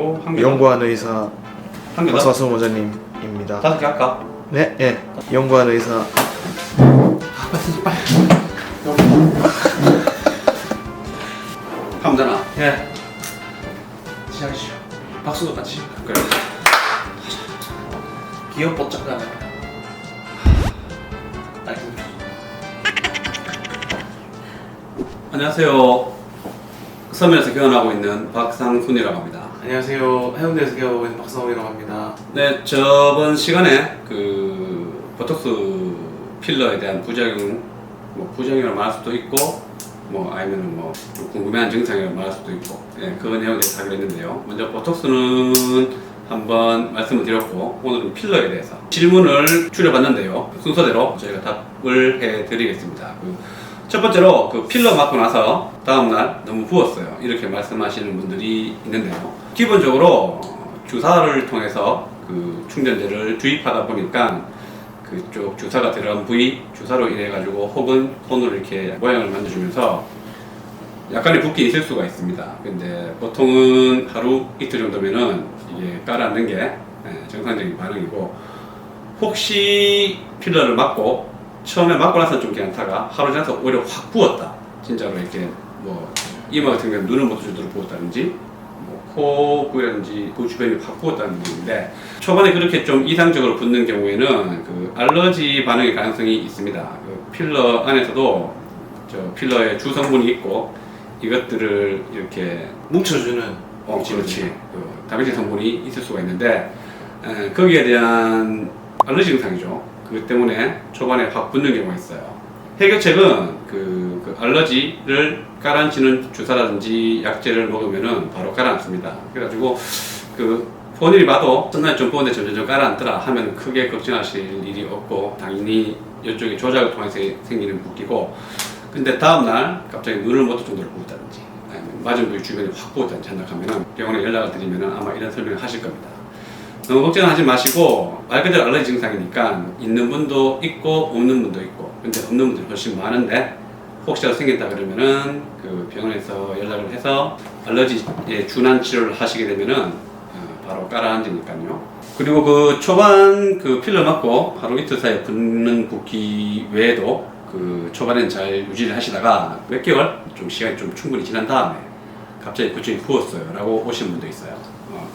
그리고 한 개. 연구하는 의사 한 개. 박사수 원장님입니다. 5개 할까? 네, 예. 연구하는 의사. 빨리. 감자나. 예. 시작하시죠. 박수도 같이. 그래. 기업 뻗짝가네. 안녕하세요. 서면에서 개원하고 있는 박상순이라고 합니다. 안녕하세요. 해운대에서 개업하고 있는 박상호이라고 합니다. 네, 저번 시간에 그 보톡스 필러에 대한 부작용, 뭐 부작용이라고 말할 수도 있고, 뭐 아니면 뭐 궁금해하는 증상이라고 말할 수도 있고, 예, 그 내용에 대해서 하기로 했는데요. 먼저 보톡스는 한번 말씀을 드렸고, 오늘은 필러에 대해서 질문을 줄여봤는데요. 순서대로 저희가 답을 해드리겠습니다. 첫 번째로 그 필러 맞고 나서 다음날 너무 부었어요, 이렇게 말씀하시는 분들이 있는데요. 기본적으로 주사를 통해서 그 충전재를 주입하다 보니까 그쪽 주사가 들어간 부위, 주사로 인해 가지고 혹은 손으로 이렇게 모양을 만들어주면서 약간의 붓기 있을 수가 있습니다. 근데 보통은 하루 이틀 정도면은 이게 깔아앉는 게 정상적인 반응이고, 혹시 필러를 맞고 처음에 맞고 나서 좀 괜찮다가 하루 지나서 오히려 확 부었다, 진짜로 이렇게 뭐 이마 같은 경우는 눈을 못 뜰 정도로 부었다든지 코 부위라든지 그 주변이 확 부었다는 얘기인데, 초반에 그렇게 좀 이상적으로 붓는 경우에는 그 알러지 반응의 가능성이 있습니다. 그 필러 안에서도 저 필러에 주 성분이 있고 이것들을 이렇게 뭉쳐주는. 그렇지. 그 다비질 성분이 있을 수가 있는데, 거기에 대한 알러지 증상이죠. 그것 때문에 초반에 확 붓는 경우가 있어요. 해결책은 그 알러지를 가라앉히는 주사라든지 약재를 먹으면은 바로 가라앉습니다. 그래가지고 그 본인이 봐도 첫날 좀 부었는데 점점 가라앉더라 하면 크게 걱정하실 일이 없고, 당연히 이쪽에 조작을 통해서 생기는 붓기고, 근데 다음날 갑자기 눈을 못 뜰 정도로 부었다든지 아니면 맞은 부위 주변이 확 부었다든지 생각하면 병원에 연락을 드리면 아마 이런 설명을 하실 겁니다. 너무 걱정하지 마시고, 말 그대로 알러지 증상이니까 있는 분도 있고 없는 분도 있고, 근데 없는 분들이 훨씬 많은데 혹시라도 생긴다 그러면은 그 병원에서 연락을 해서 알러지에 준한 치료를 하시게 되면은 바로 깔아앉으니까요. 그리고 그 초반 그 필러 맞고 하루 이틀 사이에 붓는 붓기 외에도 그 초반엔 잘 유지를 하시다가 몇 개월 좀 시간이 좀 충분히 지난 다음에 갑자기 그쪽이 부었어요 라고 오신 분도 있어요.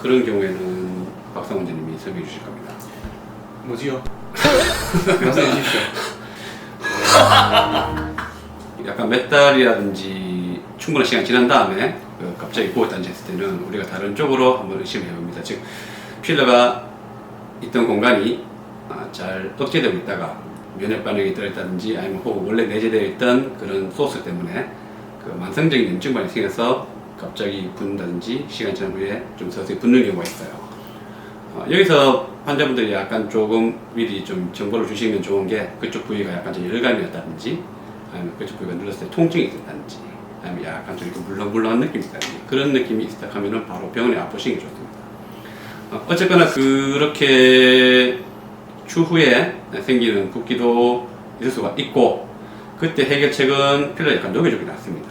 그런 경우에는 박상 원장님이 설명해 주실 겁니다. 뭐지요? 말씀해 주십시오. 약간 몇 달이라든지 충분한 시간이 지난 다음에 갑자기 부었다든지 했을 때는 우리가 다른 쪽으로 한번 의심을 해봅니다. 즉 필러가 있던 공간이 잘 억제되고 있다가 면역 반응이 들어있다든지 아니면 혹은 원래 내재되어 있던 그런 소스 때문에 그 만성적인 염증반이 생겨서 갑자기 붓는다든지 시간 지난 후에 좀 서서히 붓는 경우가 있어요. 여기서 환자분들이 약간 조금 미리 좀 정보를 주시면 좋은 게, 그쪽 부위가 약간 좀 열감이었다든지 아니면 그쪽 부위가 눌렀을 때 통증이 있었다든지 아니면 약간 좀 이렇게 물렁물렁한 느낌이 있다든지 그런 느낌이 있었다 하면은 바로 병원에 앞보시는 게 좋습니다. 어쨌거나 그렇게 추후에 생기는 붓기도 있을 수가 있고, 그때 해결책은 필러 약간 녹여주기 낫습니다.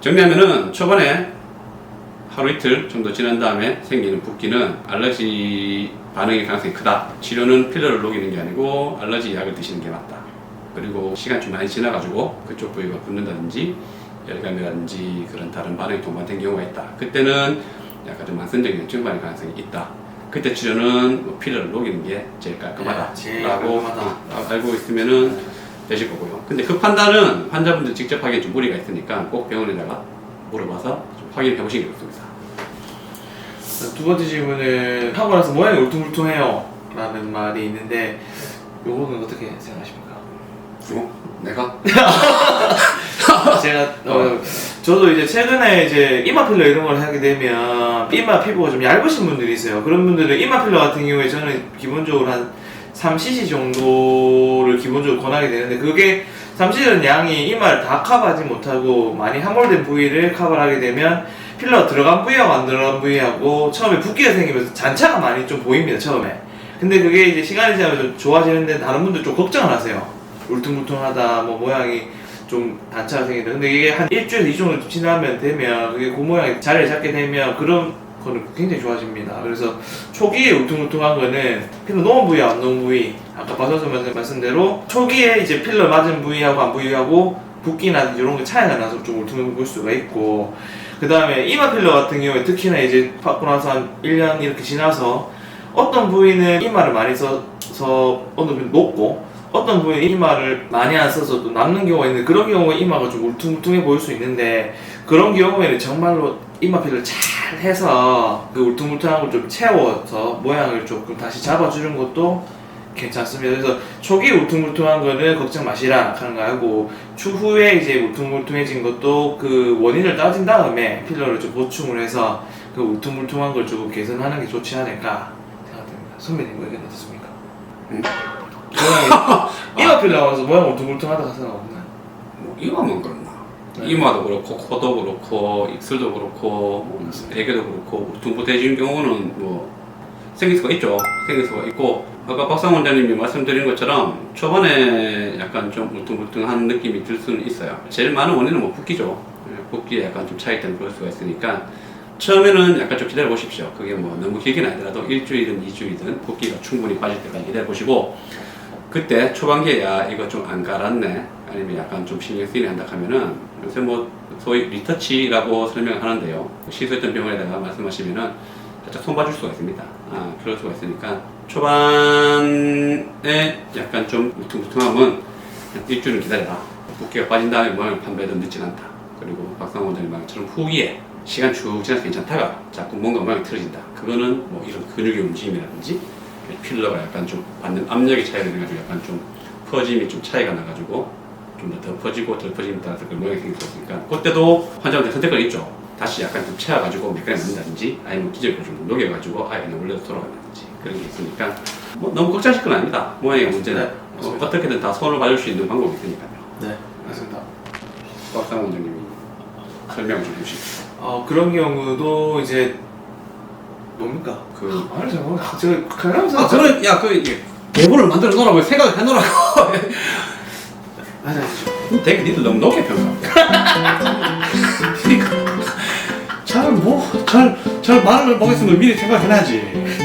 정리하면은 초반에 하루 이틀 정도 지난 다음에 생기는 붓기는 알러지 반응의 가능성이 크다. 치료는 필러를 녹이는 게 아니고 알러지 약을 드시는 게 맞다. 그리고 시간이 좀 많이 지나가지고 그쪽 부위가 붓는다든지 열감이라든지 그런 다른 반응이 동반된 경우가 있다. 그때는 약간 좀 만성적인 염증반의 가능성이 있다. 그때 치료는 뭐 필러를 녹이는 게 제일 깔끔하다. 제일 라고 깔끔하다. 알고 있으면은 되실 거고요. 근데 그 판단은 환자분들 직접 하기엔 좀 무리가 있으니까 꼭 병원에다가 물어봐서 좀 확인해 보시기 좋습니다. 두 번째 질문은 하고 나서 모양이 울퉁불퉁해요 라는 말이 있는데, 요거는 어떻게 생각하십니까? 내가? 제가 저도 이제 최근에 이제 이마 필러 이런 걸 하게 되면 이마 피부가 좀 얇으신 분들이 있어요. 그런 분들은 이마 필러 같은 경우에 저는 기본적으로 한 3cc 정도를 기본적으로 권하게 되는데, 그게 3cc는 양이 이마를 다 커버하지 못하고 많이 함몰된 부위를 커버하게 되면 필러 들어간 부위하고 안 들어간 부위하고 처음에 붓기가 생기면서 잔차가 많이 좀 보입니다, 처음에. 근데 그게 이제 시간이 지나면서 좀 좋아지는데 다른 분들 좀 걱정을 하세요. 울퉁불퉁하다, 뭐 모양이 좀 단차가 생긴다. 근데 이게 한 일주일에서 2주 정도 지나면 되면 그게 그 모양이 자리를 잡게 되면 그런 거는 굉장히 좋아집니다. 그래서 초기에 울퉁불퉁한 거는 필러 놓은 부위와 안 놓은 부위, 아까 박 선생님 말씀대로 초기에 이제 필러 맞은 부위하고 안 부위하고 붓기나 이런 게 차이가 나서 좀 울퉁불퉁 볼 수가 있고, 그 다음에 이마 필러 같은 경우에 특히나 이제 받고 나서 한 1년 이렇게 지나서 어떤 부위는 이마를 많이 써서 어느 부위는 높고 어떤 부위는 이마를 많이 안 써서 또 남는 경우가 있는데, 그런 경우에 이마가 좀 울퉁불퉁해 보일 수 있는데, 그런 경우에는 정말로 이마 필러를 잘 해서 그 울퉁불퉁한 걸 좀 채워서 모양을 조금 다시 잡아주는 것도 괜찮습니다. 그래서 초기 울퉁불퉁한 거는 걱정 마시라 하는 거 하고, 추후에 이제 울퉁불퉁해진 것도 그 원인을 따진 다음에 필러를 좀 보충을 해서 그 울퉁불퉁한 걸 조금 개선하는 게 좋지 않을까 생각됩니다. 선배님 의견 어떻습니까? 이마 필러 와서 모양 울퉁불퉁하다고 생각 없나요? 뭐 이마만 그렇나? 네. 이마도 그렇고 코도 그렇고 입술도 그렇고 뭐 애교도 그렇고 울퉁불퉁해진 경우는 뭐 생길 수가 있죠. 생길 수가 있고, 아까 박상 원장님이 말씀드린 것처럼 초반에 약간 좀 울퉁불퉁한 느낌이 들 수는 있어요. 제일 많은 원인은 뭐 붓기죠. 붓기에 약간 좀 차이 때문에 그럴 수가 있으니까 처음에는 약간 좀 기다려 보십시오. 그게 뭐 너무 길게는 아니더라도 일주일은 2주일은 붓기가 충분히 빠질 때까지 기다려 보시고, 그때 초반기에 야 이거 좀 안 갈았네, 아니면 약간 좀 신경 쓰이네 한다 하면은 요새 뭐 소위 리터치라고 설명하는데요. 시술했던 병원에다가 말씀하시면은 살짝 손봐줄 수가 있습니다. 그럴 수가 있으니까 초반에 약간 좀 울퉁불퉁하면 일주일은 기다려라. 붓기가 빠진 다음에 모양을 판별해도 늦진 않다. 그리고 박상 원장님 말처럼 후기에 시간 쭉 지나서 괜찮다가 자꾸 뭔가 모양이 틀어진다. 그거는 뭐 이런 근육의 움직임이라든지 필러가 약간 좀 받는 압력의 차이가 나가지고 약간 좀 퍼짐이 좀 차이가 나가지고 좀 더 퍼지고 덜 퍼짐에 따라서 그 모양이 생길 수 있으니까, 그때도 환자한테 선택권이 있죠. 다시 약간 좀 채워가지고 몇 개를 넣는다든지, 아니면 기저귀를 좀 녹여가지고 아예 그냥 원래로 돌아간다든지 그런 게 있으니까 뭐 너무 걱정하실 건 아닙니다. 모양의 문제는 네, 맞습니다. 어떻게든 다 손을 봐줄 수 있는 방법이 있으니까요. 네, 맞습니다. 박상 원장님이 설명을 좀 해주시죠. 그런 경우도 이제 뭡니까? 그 말을 잘 모르겠어. 제가 가면서 저는 야그 대본을 만들어 놓으라고 생각을 해놓으라고. 맞아요. 되게 니들 너무 높게 평가한다. 그러니까 잘 말을 보겠으면 미리 생각해놔야지.